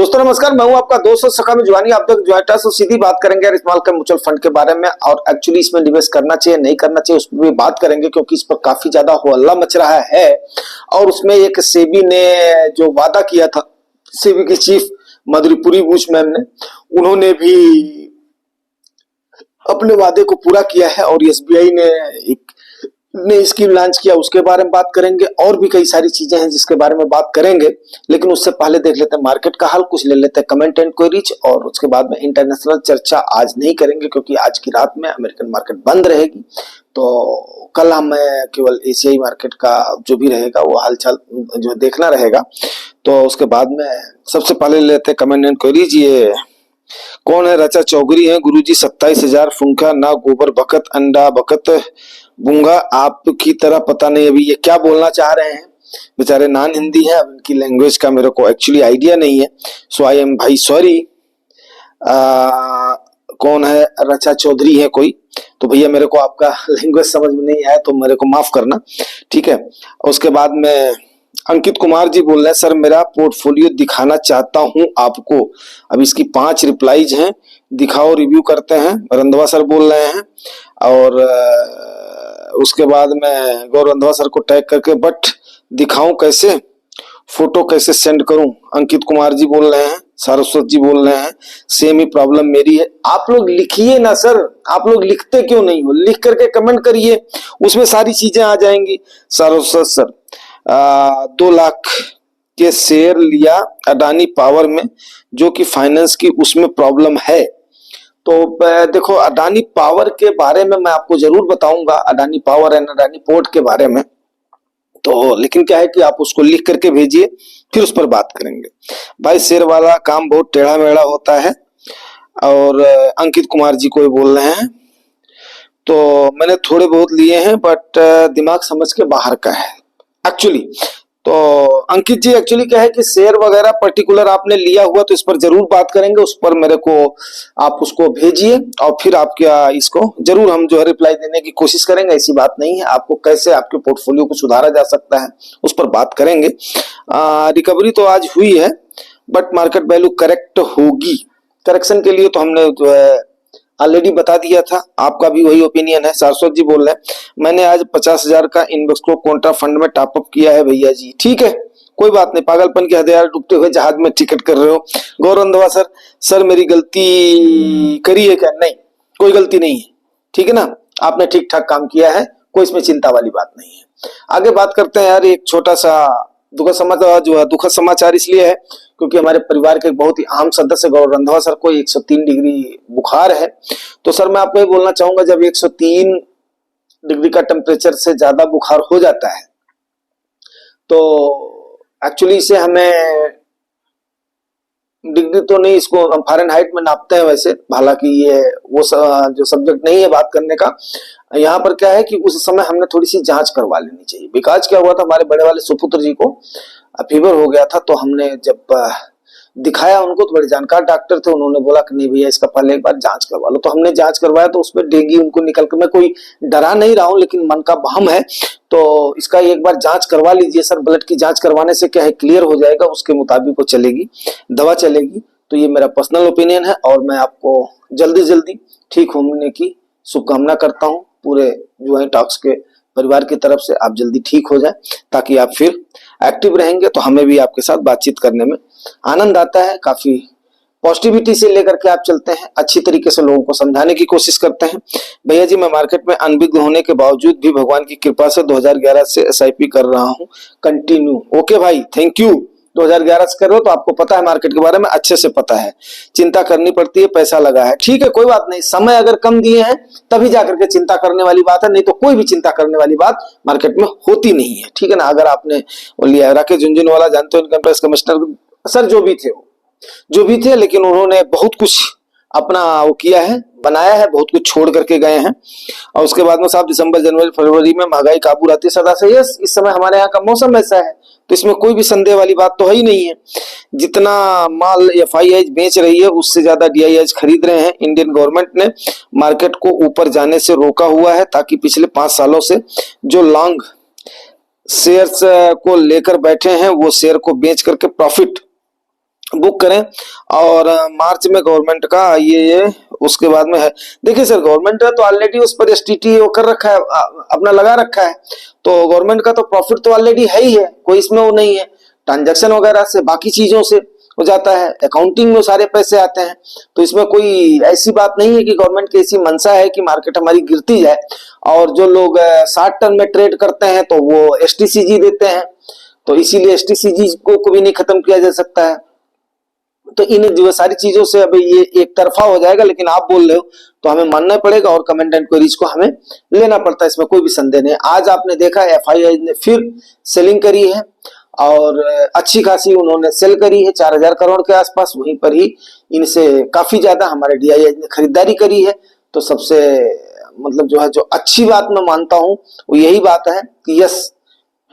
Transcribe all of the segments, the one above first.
दोस्तों नमस्कार, मैं हूं आपका दोस्त सखा में जुआनी। आप तक ज्वाइंटा से सीधी बात करेंगे यार स्मॉल कैप म्यूचुअल फंड के बारे में और एक्चुअली इसमें निवेश करना चाहिए नहीं करना चाहिए उस पर भी बात करेंगे, क्योंकि इस पर काफी ज्यादा हल्ला मच रहा है। और उसमें एक सेबी ने जो वादा किया था, सेबी की चीफ मधुरीपुरी बुश मैम ने, उन्होंने भी अपने वादे को पूरा किया है और एसबीआई ने एक नई स्कीम लॉन्च किया, उसके बारे में बात करेंगे। और भी कई सारी चीजें हैं जिसके बारे में बात करेंगे, लेकिन उससे पहले देख लेते हैं मार्केट का हाल, कुछ ले लेते हैं कमेंट एंड क्वेरीज, और उसके बाद में इंटरनेशनल चर्चा आज नहीं करेंगे क्योंकि आज की रात में अमेरिकन मार्केट बंद रहेगी। तो कल हम केवल एशियाई मार्केट का जो भी रहेगा वो हालचाल जो देखना रहेगा। तो उसके बाद में सबसे पहले लेते हैं कमेंट एंड क्वेरीज। ये कौन है? रचा चौधरी है। गुरुजी 27,000 फुंका ना गोबर बकत अंडा बकत बूंगा आपकी तरह। पता नहीं अभी ये क्या बोलना चाह रहे हैं, बेचारे नॉन हिंदी है, अब इनकी लैंग्वेज का मेरे को एक्चुअली आइडिया नहीं है, सो आई एम भाई सॉरी। कौन है? रचा चौधरी है कोई, तो भैया मेरे को आपका लैंग्वेज समझ में नहीं आया तो मेरे को माफ करना, ठीक है। उसके बाद में अंकित कुमार जी बोल रहे हैं, सर मेरा पोर्टफोलियो दिखाना चाहता हूं आपको। अब इसकी 5 रिप्लाईज हैं, दिखाओ रिव्यू करते हैं, रंधवा सर बोल रहे हैं। और उसके बाद में गौर रंधवा सर को टैग करके, बट दिखाऊं कैसे, फोटो कैसे सेंड करूं? अंकित कुमार जी बोल रहे हैं, सारस्वत जी बोल रहे हैं सेम ही प्रॉब्लम मेरी है। आप लोग लिखिए ना सर, आप लोग लिखते क्यों नहीं हो? लिख करके कमेंट करिए, उसमें सारी चीजें आ जाएंगी। सारस्वत सर 2 लाख के शेयर लिया अडानी पावर में, जो कि फाइनेंस की उसमें प्रॉब्लम है। तो देखो अडानी पावर के बारे में मैं आपको जरूर बताऊंगा, Adani power and Adani port के बारे में। तो लेकिन क्या है कि आप उसको लिख करके भेजिए, फिर उस पर बात करेंगे। भाई शेयर वाला काम बहुत टेढ़ा मेढ़ा होता है। और अंकित कुमार जी को बोल रहे हैं, तो मैंने थोड़े बहुत लिए हैं बट दिमाग समझ के बाहर का है एक्चुअली। तो अंकित जी एक्चुअली क्या है कि शेयर वगैरह पर्टिकुलर आपने लिया हुआ तो इस पर जरूर बात करेंगे, उस पर मेरे को आप उसको भेजिए और फिर आप क्या इसको जरूर हम जो है रिप्लाई देने की कोशिश करेंगे। ऐसी बात नहीं है, आपको कैसे आपके पोर्टफोलियो को सुधारा जा सकता है उस पर बात करेंगे। रिकवरी तो आज हुई है बट मार्केट वैल्यू करेक्ट होगी, करेक्शन के लिए तो हमने जो है ऑलरेडी बता दिया था, आपका भी वही ओपिनियन है। सारस्वत जी बोल रहे हैं, मैंने आज 50,000 का इन्वेस्को कॉन्ट्रा फंड में टॉपअप किया है भैया जी। ठीक है, कोई बात नहीं, पागलपन के हथियार डूबते हुए जहाज में टिकट कर रहे हो। गौरंधवा सर, सर मेरी गलती करी है क्या? नहीं, कोई गलती नहीं है, ठीक है ना, आपने ठीक ठाक काम किया है, कोई इसमें चिंता वाली बात नहीं है। आगे बात करते हैं यार, एक छोटा सा दुखद समाचार जो है, दुखद समाचार इसलिए है क्योंकि हमारे परिवार के एक बहुत ही आम सदस्य गौरव रंधवा सर को 103 डिग्री बुखार है। तो सर मैं आपको ये बोलना चाहूंगा, जब 103 डिग्री का टेम्परेचर से ज्यादा बुखार हो जाता है तो एक्चुअली इसे हमें डिग्री तो नहीं, इसको हम फ़ारेनहाइट में नापते हैं वैसे, हालांकि ये वो जो सब्जेक्ट नहीं है बात करने का। यहाँ पर क्या है कि उस समय हमने थोड़ी सी जांच करवा लेनी चाहिए। बिकॉज क्या हुआ था, हमारे बड़े वाले सुपुत्र जी को फीवर हो गया था, तो हमने जब दिखाया उनको, तो बड़े जानकार डॉक्टर थे, उन्होंने बोला कि नहीं भैया इसका पहले एक बार जांच करवा लो। तो हमने जांच करवाया तो उसमें डेंगू उनको निकल कर, मैं कोई डरा नहीं रहा हूँ लेकिन मन का वहम है, तो इसका एक बार जांच करवा लीजिए सर। ब्लड की जांच करवाने से क्या है, क्लियर हो जाएगा, उसके मुताबिक वो चलेगी, दवा चलेगी। तो ये मेरा पर्सनल ओपिनियन है और मैं आपको जल्दी जल्दी ठीक होने की शुभकामना करता हूँ। पूरे जुआनी टॉक्स के परिवार की तरफ से आप जल्दी ठीक हो जाए, ताकि आप फिर एक्टिव रहेंगे, तो हमें भी आपके साथ बातचीत करने में आनंद आता है। काफी पॉजिटिविटी से लेकर के आप चलते हैं, अच्छी तरीके से लोगों को समझाने की कोशिश करते हैं। भैया जी मैं मार्केट में अनभिज्ञ होने के बावजूद भी भगवान की कृपा से 2011 से एसआईपी कर रहा हूं, कंटिन्यू। ओके भाई, थैंक यू। 2011 से कर रहे हो तो आपको पता है, मार्केट के बारे में अच्छे से पता है, चिंता करनी पड़ती है, पैसा लगा है, ठीक है कोई बात नहीं। समय अगर कम दिए हैं तभी जाकर के चिंता करने वाली बात है, नहीं तो कोई भी चिंता करने वाली बात मार्केट में होती नहीं है, ठीक है ना। अगर आपने वो लिया, राकेश झुंझुनवाला जानते हो, इनकम टैक्स कमिश्नर सर जो भी थे, लेकिन उन्होंने बहुत कुछ अपना वो किया है, बनाया है, बहुत कुछ छोड़ करके गए हैं। और उसके बाद में साहब दिसंबर जनवरी फरवरी में महंगाई काबू रहती है सदा से। यस, इस समय हमारे यहाँ का मौसम ऐसा है, तो इसमें कोई भी संदेह वाली बात तो है ही नहीं है। जितना माल एफआईआई बेच रही है उससे ज्यादा डीआईआई खरीद रहे हैं। इंडियन गवर्नमेंट ने मार्केट को ऊपर जाने से रोका हुआ है, ताकि पिछले 5 सालों से जो लॉन्ग शेयर्स को लेकर बैठे हैं वो शेयर को बेच करके प्रॉफिट बुक करें। और मार्च में गवर्नमेंट का ये उसके बाद में है। देखिए सर, गवर्नमेंट है तो ऑलरेडी उस पर एसटीटी वो कर रखा है, अपना लगा रखा है, तो गवर्नमेंट का तो प्रॉफिट तो ऑलरेडी है ही है, कोई इसमें वो नहीं है। ट्रांजैक्शन वगैरह से, बाकी चीजों से हो जाता है, अकाउंटिंग में सारे पैसे आते हैं, तो इसमें कोई ऐसी बात नहीं है कि गवर्नमेंट की ऐसी मंशा है कि मार्केट हमारी गिरती जाए। और जो लोग 60 टन में ट्रेड करते हैं तो वो एसटीसीजी देते हैं, तो इसीलिए एसटीसीजी को भी नहीं खत्म किया जा सकता है। तो इन जो सारी चीजों से अभी ये एक तरफा हो जाएगा, लेकिन आप बोल रहे हो तो हमें मानना पड़ेगा और कमेंट एंड क्वेरीज को हमें लेना पड़ता है, इसमें कोई भी संदेह नहीं। आज आपने देखा एफआईआई ने फिर सेलिंग करी है और अच्छी खासी उन्होंने सेल करी है, 4000 करोड़ के आसपास, वहीं पर ही इनसे काफी ज्यादा हमारे डीआईआई ने खरीदारी करी है। तो सबसे मतलब जो है, जो अच्छी बात मैं मानता हूं वो यही बात है कि यस,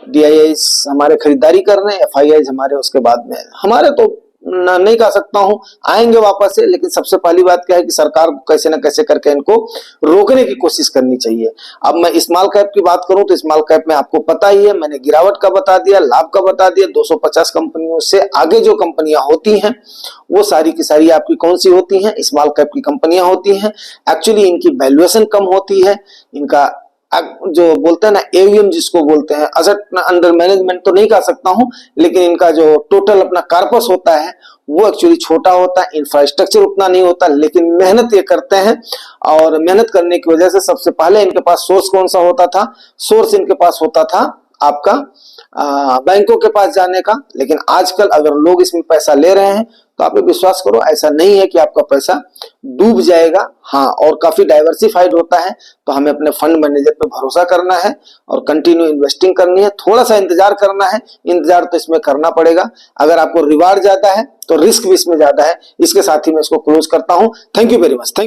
डीआईआई हमारे खरीदारी कर रहे हैं, एफआईआई हमारे उसके बाद में हमारे तो नहीं कह सकता हूं आएंगे वापस से, लेकिन सबसे पहली बात क्या है कि सरकार को कैसे ना कैसे करके इनको रोकने की कोशिश करनी चाहिए। अब मैं स्मॉल कैप की बात करूं तो स्मॉल कैप में आपको पता ही है, मैंने गिरावट का बता दिया, लाभ का बता दिया। 250 कंपनियों से आगे जो कंपनियां होती हैं वो सारी की सारी आपकी कौन सी होती हैं? स्मॉल कैप की कंपनियां होती हैं। एक्चुअली इनकी वैल्यूएशन कम होती है, इनका जो बोलते हैं ना एवीएम जिसको बोलते हैं, असेट अंडर मैनेजमेंट तो नहीं कह सकता हूं, लेकिन इनका जो टोटल अपना कार्पस होता है वो एक्चुअली छोटा होता है, इंफ्रास्ट्रक्चर उतना नहीं होता, लेकिन मेहनत ये करते हैं। और मेहनत करने की वजह से सबसे पहले इनके पास सोर्स कौन सा होता था? सोर्स इनके पास होता था आपका बैंकों के पास जाने का। लेकिन आजकल अगर लोग इसमें पैसा ले रहे हैं तो आप विश्वास करो, ऐसा नहीं है कि आपका पैसा डूब जाएगा। हाँ, और काफी डाइवर्सिफाइड होता है, तो हमें अपने फंड मैनेजर पे भरोसा करना है और कंटिन्यू इन्वेस्टिंग करनी है। थोड़ा सा इंतजार करना है, इंतजार तो इसमें करना पड़ेगा। अगर आपको रिवार्ड ज्यादा है तो रिस्क भी इसमें ज्यादा है। इसके साथ ही मैं इसको क्लोज करता हूं। Thank you very much. Thank